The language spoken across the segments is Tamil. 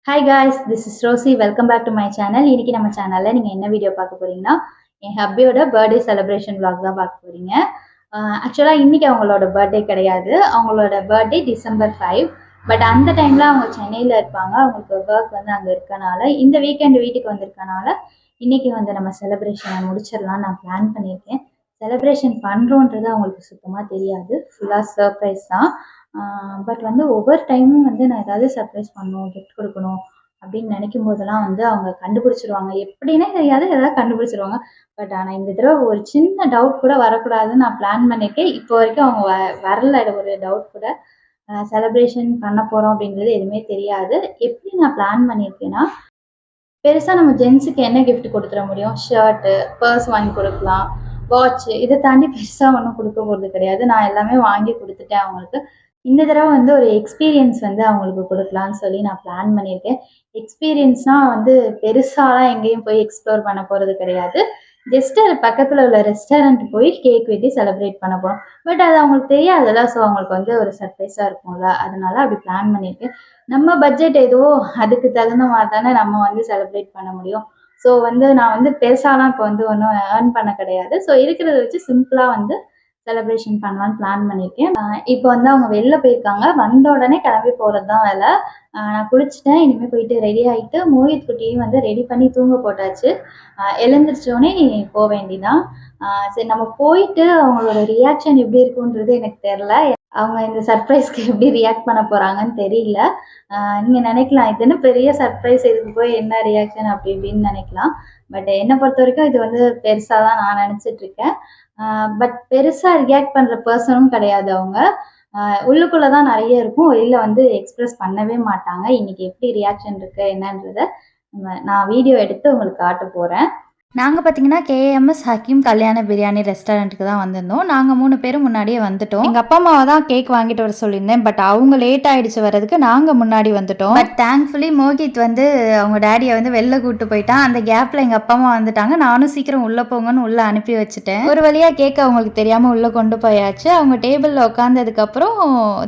Hi guys, this is Rosy. Welcome back to my channel. இன்னைக்கு நம்ம சேனலில் நீங்கள் என்ன வீடியோ பார்க்க போறீங்கன்னா, என் ஹப்பியோட பர்த்டே செலிப்ரேஷன் vlog தான் பார்க்க போறீங்க. ஆக்சுவலாக இன்னைக்கு அவங்களோட பர்த்டே கிடையாது. அவங்களோட பர்த்டே December 5. பட் அந்த டைமில் அவங்க சென்னையில் இருப்பாங்க. அவங்களுக்கு ஒர்க் வந்து அங்கே இருக்கனால இந்த வீக்கெண்டு வீட்டுக்கு வந்திருக்கனால இன்னைக்கு வந்து நம்ம செலிப்ரேஷனை முடிச்சிடலாம் நான் பிளான் பண்ணியிருக்கேன். செலிப்ரேஷன் பண்ணுறோன்றது அவங்களுக்கு சுத்தமாக தெரியாது. ஃபுல்லாக சர்ப்ரைஸ் தான். பட் வந்து ஒவ்வொரு டைமும் வந்து நான் ஏதாவது சர்ப்ரைஸ் பண்ணணும், கிஃப்ட் கொடுக்கணும் அப்படின்னு நினைக்கும் போதெல்லாம் வந்து அவங்க கண்டுபிடிச்சிருவாங்க. எப்படின்னே தெரியாது, ஏதாவது கண்டுபிடிச்சிருவாங்க. பட் ஆனால் இந்த தடவை ஒரு சின்ன டவுட் கூட வரக்கூடாதுன்னு நான் பிளான் பண்ணியிருக்கேன். இப்போ வரைக்கும் அவங்க வரல ஒரு டவுட் கூட. செலிப்ரேஷன் பண்ண போகிறோம் அப்படின்றது எதுவுமே தெரியாது. எப்படி நான் பிளான் பண்ணியிருக்கேன்னா, பெருசாக நம்ம ஜென்ஸுக்கு என்ன கிஃப்ட் கொடுத்துட முடியும்? ஷர்ட்டு, பர்ஸ் வாங்கி கொடுக்கலாம், வாட்ச். இதை தாண்டி பெருசாக ஒன்றும் கொடுக்க போகிறது கிடையாது. நான் எல்லாமே வாங்கி கொடுத்துட்டேன் அவங்களுக்கு. இந்த தடவை வந்து ஒரு எக்ஸ்பீரியன்ஸ் வந்து அவங்களுக்கு கொடுக்கலான்னு சொல்லி நான் பிளான் பண்ணியிருக்கேன். எக்ஸ்பீரியன்ஸ்னால் வந்து பெருசாலாம் எங்கேயும் போய் எக்ஸ்ப்ளோர் பண்ண போகிறது கிடையாது. ஜஸ்ட் அது பக்கத்தில் உள்ள ரெஸ்டாரண்ட் போய் கேக் வெட்டி செலிப்ரேட் பண்ண போகிறோம். பட் அது அவங்களுக்கு தெரியாதுல்ல. ஸோ அவங்களுக்கு வந்து ஒரு சர்ப்ரைஸாக இருக்கும்ல, அதனால அப்படி பிளான் பண்ணியிருக்கேன். நம்ம பட்ஜெட் எதுவோ அதுக்கு தகுந்த மாதிரி தானே நம்ம வந்து செலிப்ரேட் பண்ண முடியும். ஸோ வந்து நான் வந்து பெருசாலாம் இப்போ வந்து ஒன்றும் ஏர்ன் பண்ண கிடையாது. ஸோ இருக்கிறத வச்சு சிம்பிளாக வந்து செலிப்ரேஷன் பண்ணலான்னு பிளான் பண்ணியிருக்கேன். இப்போ வந்து அவங்க வெளில போயிருக்காங்க. வந்த உடனே கிளம்பி போகிறது தான் வேலை. நான் குளிச்சுட்டேன். இனிமேல் போயிட்டு ரெடி ஆகிட்டு மோஹித் குட்டியும் வந்து ரெடி பண்ணி தூங்க போட்டாச்சு. எழுந்திரிச்சோடனே போக வேண்டிதான். சரி, நம்ம போயிட்டு அவங்களோட ரியாக்ஷன் எப்படி இருக்குன்றது எனக்கு தெரில. அவங்க இந்த சர்ப்ரைஸ்க்கு எப்படி ரியாக்ட் பண்ண போகிறாங்கன்னு தெரியல. நீங்கள் நினைக்கலாம், இது என்ன பெரிய சர்ப்ரைஸ், இதுக்கு போய் என்ன ரியாக்ஷன் அப்படி இப்படின்னு நினைக்கலாம். பட் என்னை பொறுத்த வரைக்கும் இது வந்து பெருசாக தான் நான் நினச்சிட்ருக்கேன். பட் பெருசாக ரியாக்ட் பண்ணுற பர்சனும் கிடையாது அவங்க. உள்ளுக்குள்ளே தான் நிறைய இருக்கும். வெளியில் வந்து எக்ஸ்ப்ரெஸ் பண்ணவே மாட்டாங்க. இன்றைக்கி எப்படி ரியாக்ஷன் இருக்குது என்னன்றதை நான் வீடியோ எடுத்து உங்களுக்கு காட்ட போகிறேன். நாங்கள் பார்த்தீங்கன்னா கேஎம்எஸ் ஹக்கீம் கல்யாண பிரியாணி ரெஸ்டாரண்ட்டுக்கு தான் வந்திருந்தோம். நாங்கள் 3 பேரும் முன்னாடியே வந்துட்டோம். எங்கள் அப்பா அம்மாவை தான் கேக் வாங்கிட்டு வர சொல்லியிருந்தேன். பட் அவங்க லேட் ஆகிடுச்சு வரதுக்கு. நாங்கள் முன்னாடி வந்துட்டோம். பட் தேங்க்ஃபுல்லி மோஹித் வந்து அவங்க டேடியை வந்து வெளில கூப்பிட்டு போயிட்டான். அந்த கேப்பில் எங்கள் அப்பா அம்மா வந்துட்டாங்க. நானும் சீக்கிரம் உள்ளே போங்கன்னு உள்ளே அனுப்பி வச்சுட்டேன். ஒரு வழியாக கேக் அவங்களுக்கு தெரியாமல் உள்ளே கொண்டு போயாச்சு. அவங்க டேபிளில் உட்காந்ததுக்கப்புறம்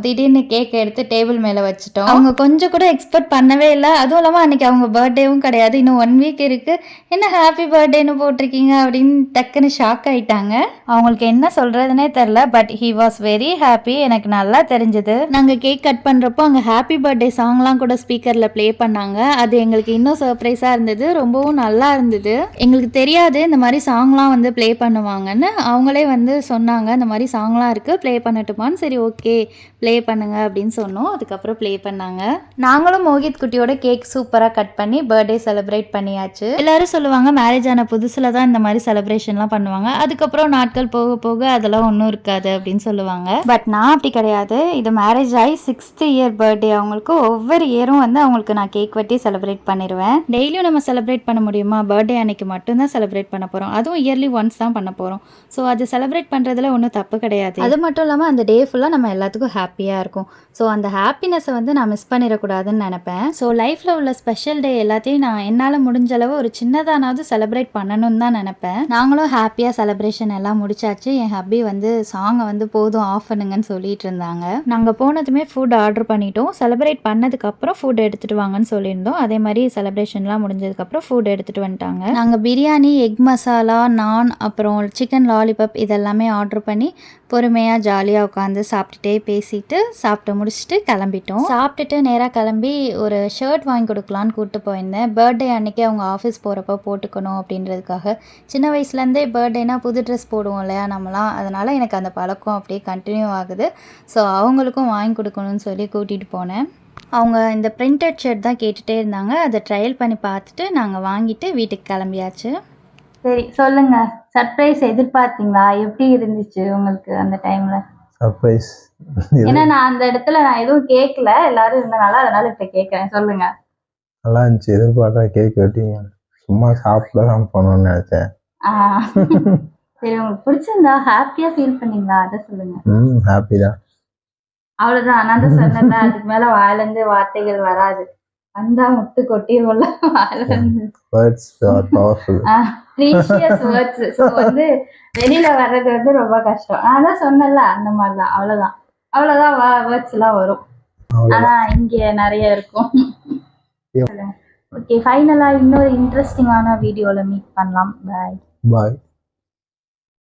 திடீர்னு கேக் எடுத்து டேபிள் மேலே வச்சுட்டோம். அவங்க கொஞ்சம் கூட எக்ஸ்பெக்ட் பண்ணவே இல்லை. அதுவும் இல்லாமல் அன்றைக்கி அவங்க பர்த்டேவும் கிடையாது. இன்னும் 1 வீக் இருக்குது. என்ன ஹாப்பி பர்த்டே போட்டிருக்கீங்க அப்படின்னு டக்குன்னு ஷாக் ஆயிட்டாங்க. அவங்களுக்கு என்ன சொல்றதுனே தெரியல. But he was very happy. எனக்கு நல்லா தெரிஞ்சது. நாங்க கேக் கட் பண்றப்போ அங்க ஹாப்பி பர்த்டே சாங்லாம் கூட ஸ்பீக்கர்ல ப்ளே பண்ணாங்க. அது எங்களுக்கு இன்னும் சர்ப்ரைஸா இருந்தது. ரொம்பவும் நல்லா இருந்தது. எங்களுக்கு தெரியாது இந்த மாதிரி சாங்லாம் வந்து ப்ளே பண்ணுவாங்கன்னு. அவங்களே வந்து சொன்னாங்க, இந்த மாதிரி சாங்லாம் இருக்கு, ப்ளே பண்ணட்டுமான்னு. சரி, ஓகே ப்ளே பண்ணுங்க அப்படின்னு சொன்னோம். அதுக்கப்புறம் ப்ளே பண்ணாங்க. நாங்களும் மோஹித் குட்டியோட கேக் சூப்பராக கட் பண்ணி பர்த்டே செலிப்ரேட் பண்ணியாச்சு. எல்லாரும் சொல்லுவாங்க மேரேஜ் ஆன புதுசில் தான் இந்த மாதிரி செலிப்ரேஷன்லாம் பண்ணுவாங்க, அதுக்கப்புறம் நாட்கள் போக போக அதெல்லாம் ஒன்றும் இருக்காது அப்படின்னு சொல்லுவாங்க. பட் நான் அப்படி கிடையாது. இது மேரேஜ் ஆகி 6th இயர் பர்த்டே அவங்களுக்கு. ஒவ்வொரு இயரும் வந்து அவங்களுக்கு நான் கேக் வெட்டி செலிப்ரேட் பண்ணிடுவேன். டெய்லியும் நம்ம செலிப்ரேட் பண்ண முடியுமா? பர்த்டே அன்னைக்கு மட்டும்தான் செலிப்ரேட் பண்ண போகிறோம். அதுவும் இயர்லி ஒன்ஸ் தான் பண்ண போகிறோம். ஸோ அது செலிப்ரேட் பண்ணுறதுல ஒன்றும் தப்பு கிடையாது. அது மட்டும் இல்லாமல் அந்த டே ஃபுல்லாக நம்ம எல்லாத்துக்கும் ஹாப்பியாக இருக்கும். ஸோ அந்த ஹாப்பினஸை வந்து நான் மிஸ் பண்ணிடக்கூடாதுன்னு நினைப்பேன். ஸோ லைஃப்பில் உள்ள ஸ்பெஷல் டே எல்லாத்தையும் நான் என்னால் முடிஞ்ச அளவு ஒரு சின்னதானாவது செலிப்ரேட் பண்ணணும்னு தான் நினைப்பேன். நாங்களும் ஹாப்பியாக செலிப்ரேஷன் எல்லாம் முடிச்சாச்சு. என் ஹப்பி வந்து சாங்கை வந்து போதும் ஆஃப் பண்ணுங்கன்னு சொல்லிட்டு இருந்தாங்க. நாங்கள் போனதுமே ஃபுட் ஆர்டர் பண்ணிட்டோம். செலிப்ரேட் பண்ணதுக்கப்புறம் ஃபுட் எடுத்துகிட்டு வாங்கன்னு சொல்லியிருந்தோம். அதே மாதிரி செலிப்ரேஷன்லாம் முடிஞ்சதுக்கப்புறம் ஃபுட் எடுத்துகிட்டு வந்துட்டாங்க. நாங்கள் பிரியாணி, எக் மசாலா, நான், அப்புறம் சிக்கன் லாலிபப் இதெல்லாமே ஆர்டர் பண்ணி பொறுமையாக ஜாலியாக உட்காந்து சாப்பிட்டுட்டே பேசிட்டு சாப்பிட்டு முடிச்சுட்டு கிளம்பிட்டோம். சாப்பிட்டுட்டு நேராக கிளம்பி ஒரு ஷர்ட் வாங்கி கொடுக்கலான்னு கூப்பிட்டு போயிருந்தேன். பர்த்டே அன்னைக்கு அவங்க ஆஃபீஸ் போகிறப்ப போட்டுக்கணும் அப்படின்றதுக்காக. சின்ன வயசுலேருந்தே பர்த்டேனா புது ட்ரெஸ் போடுவோம் இல்லையா நம்மலாம், அதனால் எனக்கு அந்த பழக்கம் அப்படியே கண்டினியூ ஆகுது. ஸோ அவங்களுக்கும் வாங்கி கொடுக்கணும்னு சொல்லி கூட்டிகிட்டு போனேன். அவங்க இந்த பிரிண்டட் ஷர்ட் தான் கேட்டுகிட்டே இருந்தாங்க. அதை ட்ரையல் பண்ணி பார்த்துட்டு நாங்கள் வாங்கிட்டு வீட்டுக்கு கிளம்பியாச்சு. சரி, சொல்லுங்க, சர்ப்ரைஸ் எதிர்பார்த்தீங்களா? எப்படி இருந்துச்சு உங்களுக்கு அந்த டைம்ல? சர்ப்ரைஸ் ஏன்னா நான் அந்த இடத்துல நான் எதுவும் கேட்கல, எல்லாரும் இருந்தனால, அதனால இப்ப கேட்கறேன். சொல்லுங்க. நல்லா இருந்துச்சு. எதிர்பார்த்தா கேக் வெட்டிங்க. சும்மா சாப்பிடலாம் போனோம்னு நினைச்சேன். சரி, உங்களுக்கு பிடிச்சிருந்தா? ஹாப்பியா ஃபீல் பண்ணீங்களா? அதை சொல்லுங்க. ஹாப்பி தான். அவ்வளவுதான். நான் தான் சொன்னேன், அதுக்கு மேல வாயிலிருந்து வார்த்தைகள் வராது. வந்தா முட்டு கொட்டிடும்ல வாயிலிருந்து. Words R powerful. Precious words. So வந்து வெளியில வர்றது வந்து ரொம்ப கஷ்டம். நான் தான் சொன்னேன்ல, அந்த மாதிரிதான். அவ்வளவுதான் வேர்ட்ஸ் எல்லாம் வரும். ஆனா இங்க நிறைய இருக்கும். ஓகே, ஃபைனலாக இன்னொரு இன்ட்ரெஸ்டிங்கான வீடியோவில் மீட் பண்ணலாம். பாய். பாய்.